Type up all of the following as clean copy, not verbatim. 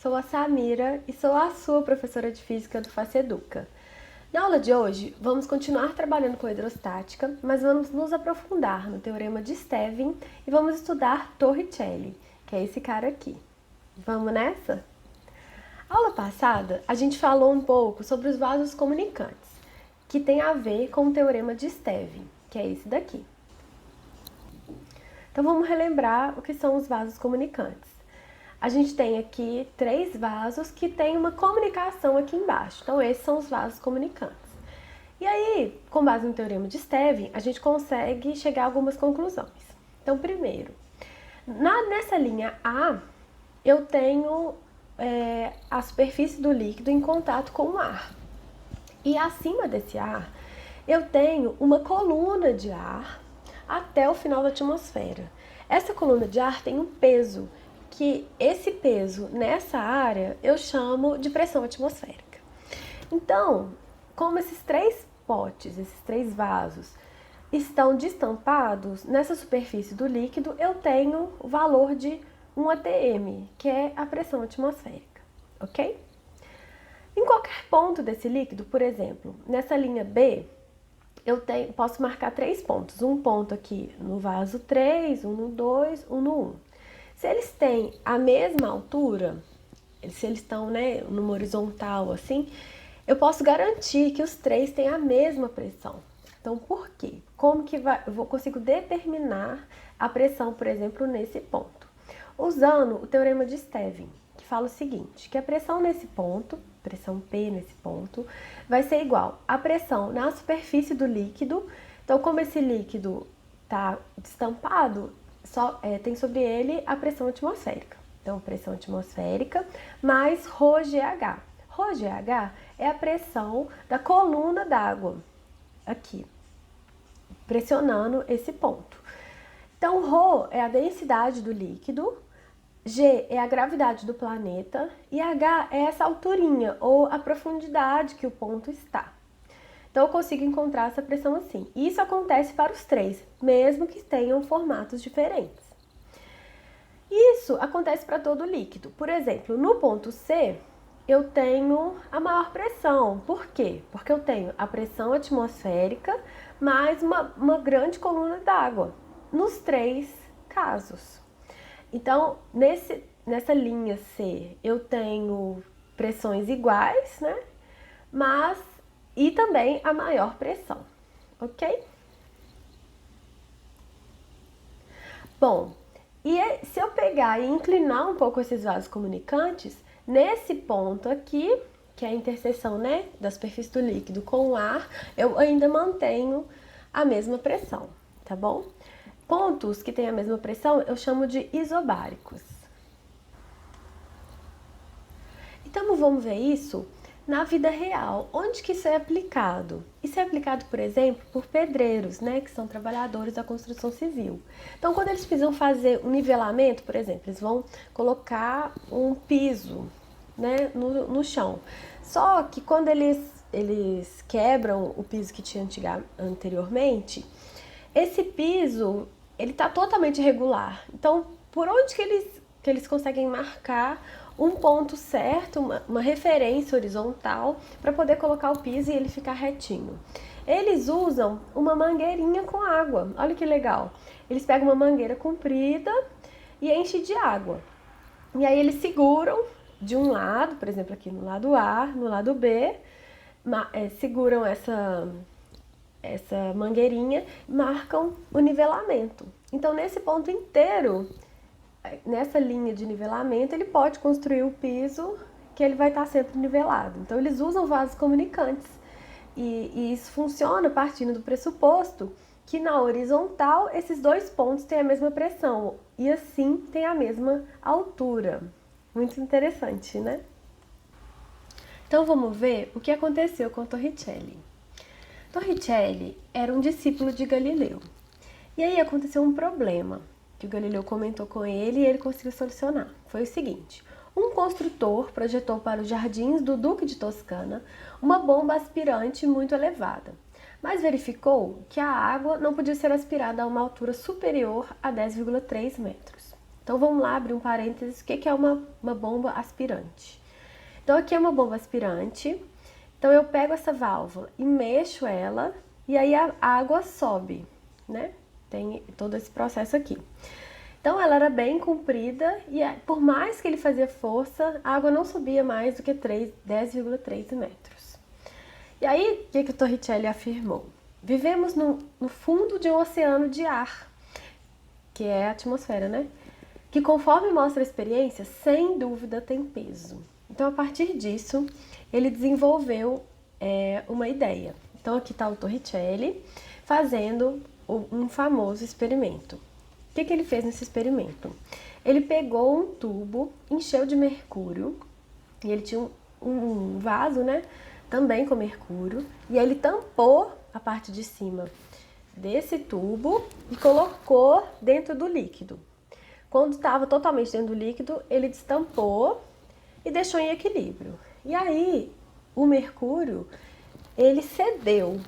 sou a Samira e sou a sua professora de Física do FACEDUCA. Na aula de hoje, vamos continuar trabalhando com hidrostática, mas vamos nos aprofundar no teorema de Stevin e vamos estudar Torricelli, que é esse cara aqui. Vamos nessa? Aula passada, a gente falou um pouco sobre os vasos comunicantes, que tem a ver com o teorema de Stevin, que é esse daqui. Então vamos relembrar o que são os vasos comunicantes. A gente tem aqui 3 vasos que têm uma comunicação aqui embaixo. Então esses são os vasos comunicantes. E aí, com base no teorema de Stevin, a gente consegue chegar a algumas conclusões. Então primeiro, nessa linha A, eu tenho a superfície do líquido em contato com o ar. E acima desse ar, eu tenho uma coluna de ar até o final da atmosfera. Essa coluna de ar tem um peso, que esse peso nessa área eu chamo de pressão atmosférica. Então, como esses 3 potes, esses 3 vasos, estão destampados nessa superfície do líquido, eu tenho o valor de 1 atm, que é a pressão atmosférica, ok? Em qualquer ponto desse líquido, por exemplo, nessa linha B, posso marcar 3 pontos. Um ponto aqui no vaso 3, um no 2, um no 1. Se eles têm a mesma altura, se eles estão numa horizontal assim, eu posso garantir que os 3 têm a mesma pressão. Então, por quê? Como que eu consigo determinar a pressão, por exemplo, nesse ponto? Usando o teorema de Stevin, que fala o seguinte, que a pressão nesse ponto, pressão P nesse ponto, vai ser igual à pressão na superfície do líquido. Então, como esse líquido está destampado, tem sobre ele a pressão atmosférica. Então, pressão atmosférica mais ρGH. ρGH é a pressão da coluna d'água, aqui, pressionando esse ponto. Então, ρ é a densidade do líquido, G é a gravidade do planeta e H é essa alturinha ou a profundidade que o ponto está. Então, eu consigo encontrar essa pressão assim. Isso acontece para os 3, mesmo que tenham formatos diferentes. Isso acontece para todo líquido. Por exemplo, no ponto C, eu tenho a maior pressão. Por quê? Porque eu tenho a pressão atmosférica mais uma grande coluna d'água, nos 3 casos. Então, nessa linha C, eu tenho pressões iguais, né? E também a maior pressão, ok? Bom, se eu pegar e inclinar um pouco esses vasos comunicantes, nesse ponto aqui, que é a interseção, da superfície do líquido com o ar, eu ainda mantenho a mesma pressão, tá bom? Pontos que têm a mesma pressão eu chamo de isobáricos. Então vamos ver isso na vida real. Onde que isso é aplicado? Isso é aplicado, por exemplo, por pedreiros, que são trabalhadores da construção civil. Então, quando eles precisam fazer um nivelamento, por exemplo, eles vão colocar um piso, no chão. Só que quando eles quebram o piso que tinha anteriormente, esse piso ele está totalmente irregular. Então, por onde que eles conseguem marcar um ponto certo, uma referência horizontal, para poder colocar o piso e ele ficar retinho? Eles usam uma mangueirinha com água. Olha que legal. Eles pegam uma mangueira comprida e enchem de água. E aí eles seguram de um lado, por exemplo, aqui no lado A, no lado B, seguram essa mangueirinha, marcam o nivelamento. Então, nesse ponto inteiro, nessa linha de nivelamento, ele pode construir o piso que ele vai estar sempre nivelado. Então, eles usam vasos comunicantes. E isso funciona partindo do pressuposto que na horizontal, esses 2 pontos têm a mesma pressão e assim tem a mesma altura. Muito interessante, né? Então, vamos ver o que aconteceu com Torricelli. Torricelli era um discípulo de Galileu. E aí aconteceu um problema que o Galileu comentou com ele e ele conseguiu solucionar. Foi o seguinte: um construtor projetou para os jardins do Duque de Toscana uma bomba aspirante muito elevada, mas verificou que a água não podia ser aspirada a uma altura superior a 10,3 metros. Então vamos lá abrir um parênteses, o que é uma bomba aspirante? Então aqui é uma bomba aspirante, então eu pego essa válvula e mexo ela e aí a água sobe, né? Tem todo esse processo aqui. Então ela era bem comprida e por mais que ele fazia força, a água não subia mais do que 10,3 metros. E aí, o que o Torricelli afirmou? Vivemos no fundo de um oceano de ar, que é a atmosfera, né? Que conforme mostra a experiência, sem dúvida tem peso. Então, a partir disso, ele desenvolveu uma ideia. Então, aqui está o Torricelli fazendo um famoso experimento. O que ele fez nesse experimento? Ele pegou um tubo, encheu de mercúrio, e ele tinha um vaso, né? Também com mercúrio, e aí ele tampou a parte de cima desse tubo e colocou dentro do líquido. Quando estava totalmente dentro do líquido, ele destampou e deixou em equilíbrio. E aí, o mercúrio, ele cedeu,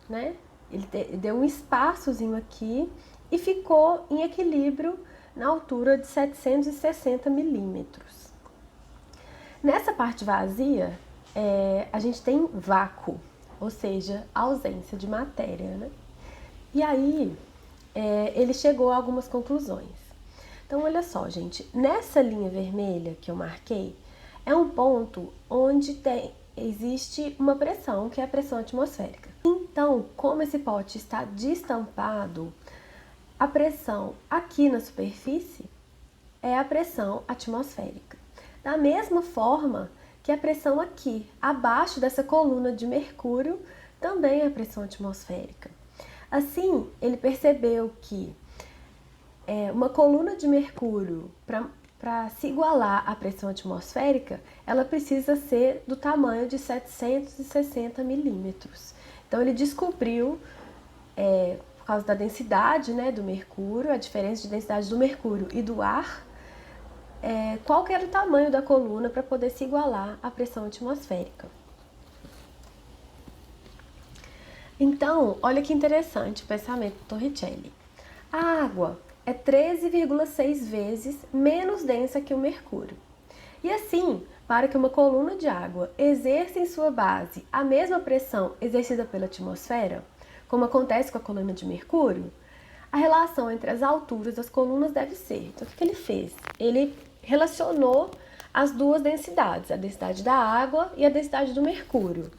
né? Ele deu um espaçozinho aqui e ficou em equilíbrio na altura de 760 milímetros. Nessa parte vazia, a gente tem vácuo, ou seja, ausência de matéria, né? E aí, ele chegou a algumas conclusões. Então, olha só, gente, nessa linha vermelha que eu marquei, é um ponto onde existe uma pressão, que é a pressão atmosférica. Então, como esse pote está destampado, a pressão aqui na superfície é a pressão atmosférica. Da mesma forma que a pressão aqui, abaixo dessa coluna de mercúrio, também é a pressão atmosférica. Assim, ele percebeu que uma coluna de mercúrio, para se igualar à pressão atmosférica, ela precisa ser do tamanho de 760 milímetros. Então, ele descobriu, por causa da densidade, né, do mercúrio, a diferença de densidade do mercúrio e do ar, qual que era o tamanho da coluna para poder se igualar à pressão atmosférica. Então, olha que interessante o pensamento do Torricelli. A água é 13,6 vezes menos densa que o mercúrio. E assim, para que uma coluna de água exerça em sua base a mesma pressão exercida pela atmosfera, como acontece com a coluna de mercúrio, a relação entre as alturas das colunas deve ser. Então, o que ele fez? Ele relacionou as duas densidades, a densidade da água e a densidade do mercúrio.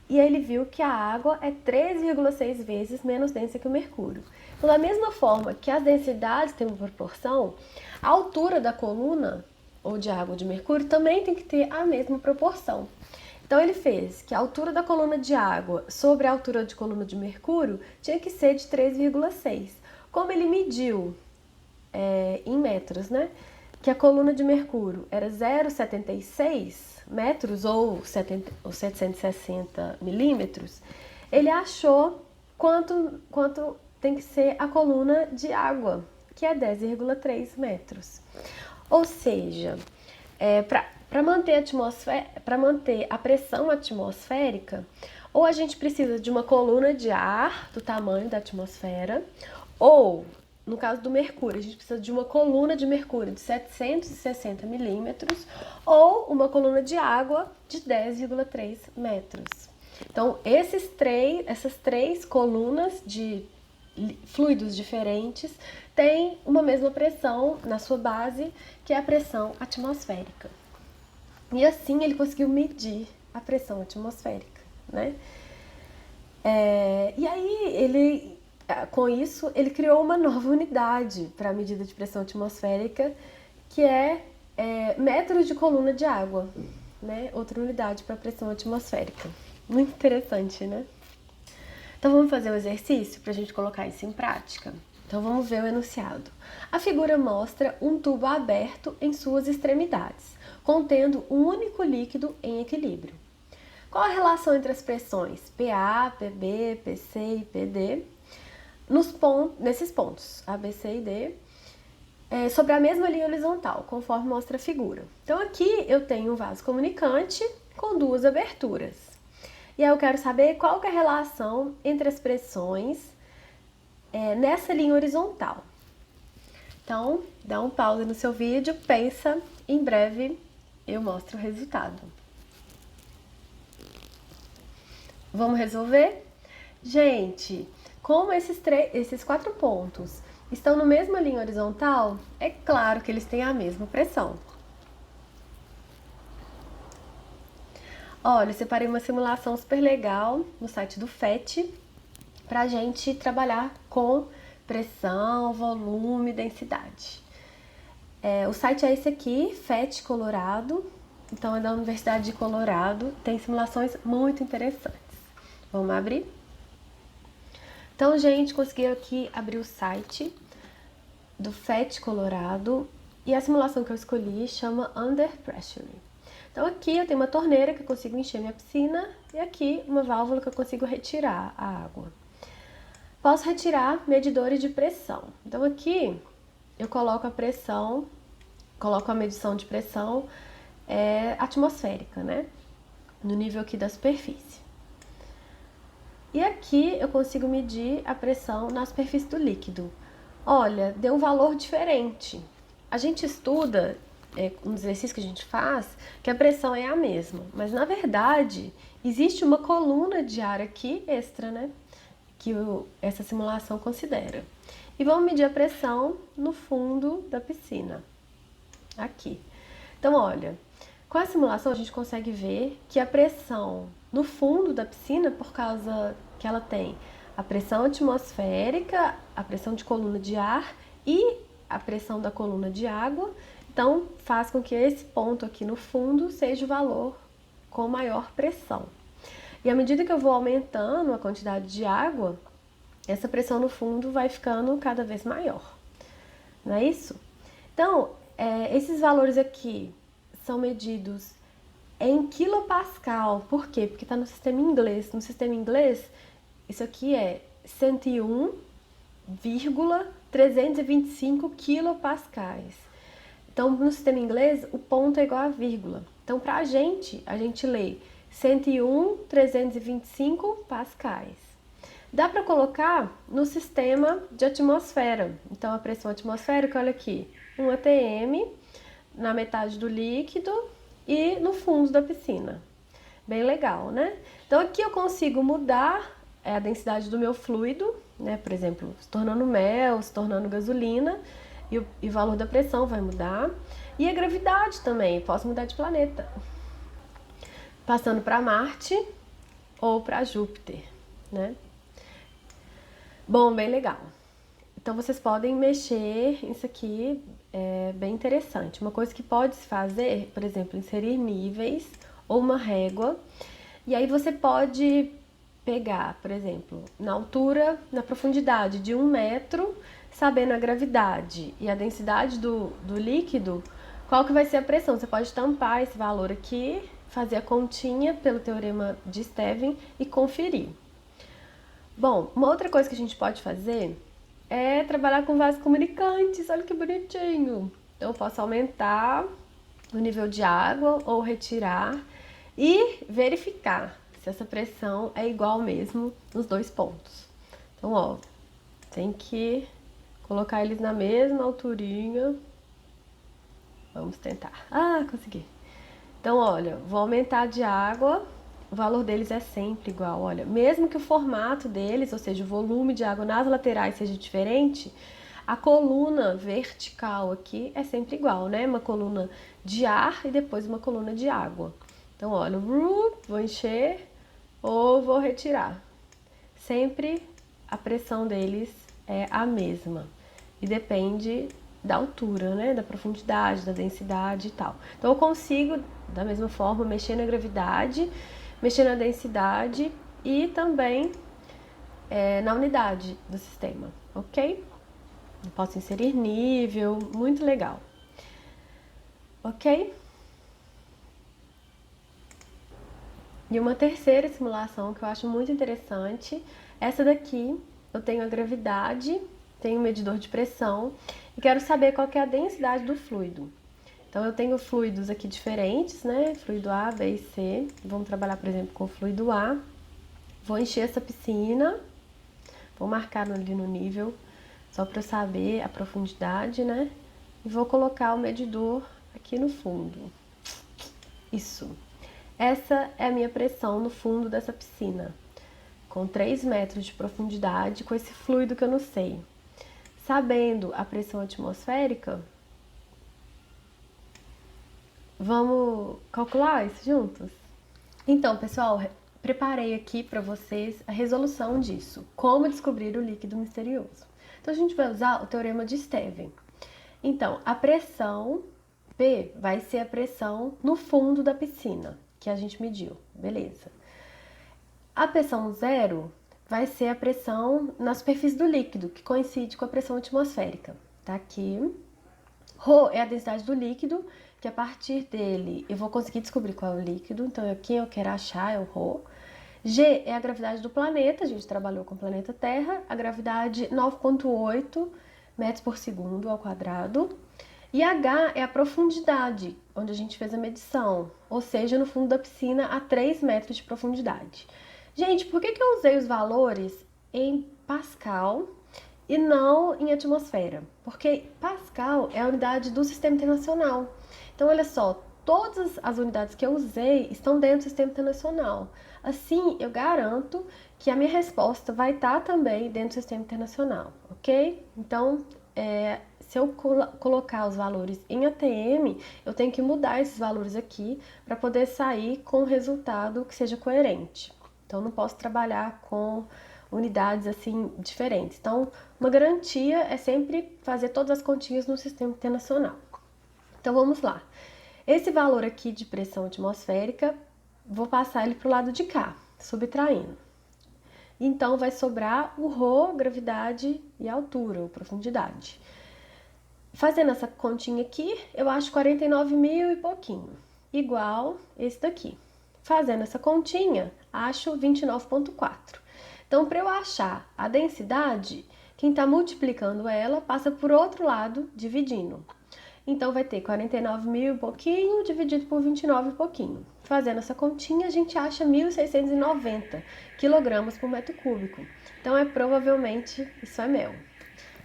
E aí ele viu que a água é 3,6 vezes menos densa que o mercúrio. Então, da mesma forma que as densidades têm uma proporção, a altura da coluna, ou de água ou de mercúrio, também tem que ter a mesma proporção. Então, ele fez que a altura da coluna de água sobre a altura de coluna de mercúrio tinha que ser de 3,6. Como ele mediu em metros, né? Que a coluna de mercúrio era 0,76 metros ou 760 milímetros, ele achou quanto tem que ser a coluna de água, que é 10,3 metros. Ou seja, para manter a pressão atmosférica, ou a gente precisa de uma coluna de ar do tamanho da atmosfera, ou, no caso do mercúrio, a gente precisa de uma coluna de mercúrio de 760 milímetros ou uma coluna de água de 10,3 metros. Então, essas três colunas de fluidos diferentes têm uma mesma pressão na sua base, que é a pressão atmosférica. E assim ele conseguiu medir a pressão atmosférica, né? E aí com isso, ele criou uma nova unidade para a medida de pressão atmosférica, que é metros de coluna de água, né? Outra unidade para pressão atmosférica. Muito interessante, né? Então vamos fazer um exercício para a gente colocar isso em prática? Então vamos ver o enunciado. A figura mostra um tubo aberto em suas extremidades, contendo um único líquido em equilíbrio. Qual a relação entre as pressões PA, PB, PC e PD nesses pontos, A, B, C e D, sobre a mesma linha horizontal, conforme mostra a figura? Então aqui eu tenho um vaso comunicante com duas aberturas. E aí eu quero saber qual que é a relação entre as pressões nessa linha horizontal. Então, dá um pause no seu vídeo, pensa, em breve eu mostro o resultado. Vamos resolver? Gente, como esses 4 pontos estão na mesma linha horizontal, é claro que eles têm a mesma pressão. Olha, eu separei uma simulação super legal no site do FET pra gente trabalhar com pressão, volume, densidade. O site é esse aqui, FET Colorado, então é da Universidade de Colorado, tem simulações muito interessantes. Vamos abrir? Então, gente, conseguiram aqui abrir o site do FET Colorado e a simulação que eu escolhi chama Under Pressure. Então aqui eu tenho uma torneira que eu consigo encher minha piscina e aqui uma válvula que eu consigo retirar a água. Posso retirar medidores de pressão. Então aqui eu coloco a pressão, coloco a medição de pressão atmosférica, né? No nível aqui da superfície. E aqui eu consigo medir a pressão na superfície do líquido. Olha, deu um valor diferente. A gente estuda, um exercício que a gente faz, que a pressão é a mesma. Mas na verdade, existe uma coluna de ar aqui extra, né? Que essa simulação considera. E vamos medir a pressão no fundo da piscina. Aqui. Então, olha, com a simulação a gente consegue ver que a pressão no fundo da piscina, por causa que ela tem a pressão atmosférica, a pressão de coluna de ar e a pressão da coluna de água, então faz com que esse ponto aqui no fundo seja o valor com maior pressão. E à medida que eu vou aumentando a quantidade de água, essa pressão no fundo vai ficando cada vez maior. Não é isso? Então, esses valores aqui são medidos em quilopascal. Por quê? Porque está no sistema inglês. No sistema inglês, isso aqui é 101,325 quilopascais. Então, no sistema inglês, o ponto é igual a vírgula. Então, para a gente lê 101,325 pascais. Dá para colocar no sistema de atmosfera. Então, a pressão atmosférica, olha aqui, 1 atm na metade do líquido e no fundo da piscina. Bem legal, né? Então, aqui eu consigo mudar a densidade do meu fluido, né? Por exemplo, se tornando mel, se tornando gasolina, e o valor da pressão vai mudar. E a gravidade também, posso mudar de planeta. Passando para Marte ou para Júpiter, né? Bom, bem legal. Então, vocês podem mexer, isso aqui é bem interessante. Uma coisa que pode se fazer, por exemplo, inserir níveis ou uma régua. E aí você pode pegar, por exemplo, na altura, na profundidade de 1 metro, sabendo a gravidade e a densidade do líquido, qual que vai ser a pressão. Você pode tampar esse valor aqui, fazer a continha pelo teorema de Stevin e conferir. Bom, uma outra coisa que a gente pode fazer é trabalhar com vasos comunicantes. Olha que bonitinho! Então eu posso aumentar o nível de água ou retirar e verificar se essa pressão é igual mesmo nos 2 pontos. Então, ó, tem que colocar eles na mesma alturinha. Vamos tentar. Ah, consegui. Então, olha, vou aumentar de água. O valor deles é sempre igual, olha, mesmo que o formato deles, ou seja, o volume de água nas laterais seja diferente, a coluna vertical aqui é sempre igual, né? Uma coluna de ar e depois uma coluna de água. Então, olha, vou encher ou vou retirar. Sempre a pressão deles é a mesma e depende da altura, né? Da profundidade, da densidade e tal. Então, eu consigo, da mesma forma, mexer na gravidade, mexer na densidade e também na unidade do sistema, ok? Eu posso inserir nível, muito legal, ok? E uma terceira simulação que eu acho muito interessante, essa daqui, eu tenho a gravidade, tenho um medidor de pressão e quero saber qual que é a densidade do fluido. Então, eu tenho fluidos aqui diferentes, né? Fluido A, B e C. Vamos trabalhar, por exemplo, com o fluido A. Vou encher essa piscina. Vou marcar ali no nível só para eu saber a profundidade, né? E vou colocar o medidor aqui no fundo. Isso. Essa é a minha pressão no fundo dessa piscina, com 3 metros de profundidade, com esse fluido que eu não sei. Sabendo a pressão atmosférica, vamos calcular isso juntos? Então, pessoal, preparei aqui para vocês a resolução disso. Como descobrir o líquido misterioso. Então, a gente vai usar o teorema de Stevin. Então, a pressão P vai ser a pressão no fundo da piscina, que a gente mediu, beleza. A pressão zero vai ser a pressão na superfície do líquido, que coincide com a pressão atmosférica. Tá aqui. Rho é a densidade do líquido, que a partir dele eu vou conseguir descobrir qual é o líquido, então quem eu quero achar é o Rho. G é a gravidade do planeta, a gente trabalhou com o planeta Terra, a gravidade 9,8 metros por segundo ao quadrado. E H é a profundidade, onde a gente fez a medição, ou seja, no fundo da piscina a 3 metros de profundidade. Gente, por que eu usei os valores em Pascal e não em atmosfera? Porque Pascal é a unidade do Sistema Internacional. Então, olha só, todas as unidades que eu usei estão dentro do Sistema Internacional. Assim, eu garanto que a minha resposta vai estar também dentro do Sistema Internacional, ok? Então, se eu colocar os valores em ATM, eu tenho que mudar esses valores aqui para poder sair com um resultado que seja coerente. Então, não posso trabalhar com unidades assim diferentes. Então, uma garantia é sempre fazer todas as continhas no Sistema Internacional. Então, vamos lá. Esse valor aqui de pressão atmosférica, vou passar ele para o lado de cá, subtraindo. Então, vai sobrar o Rho, gravidade e altura, ou profundidade. Fazendo essa continha aqui, eu acho 49 mil e pouquinho, igual esse daqui. Fazendo essa continha, acho 29,4. Então, para eu achar a densidade, quem está multiplicando ela passa por outro lado, dividindo. Então, vai ter 49 mil e pouquinho dividido por 29 e pouquinho. Fazendo essa continha, a gente acha 1.690 quilogramas por metro cúbico. Então, provavelmente, isso é mel.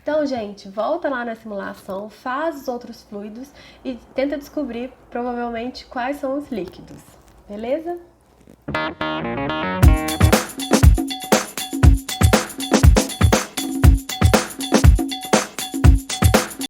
Então, gente, volta lá na simulação, faz os outros fluidos e tenta descobrir, provavelmente, quais são os líquidos. Beleza?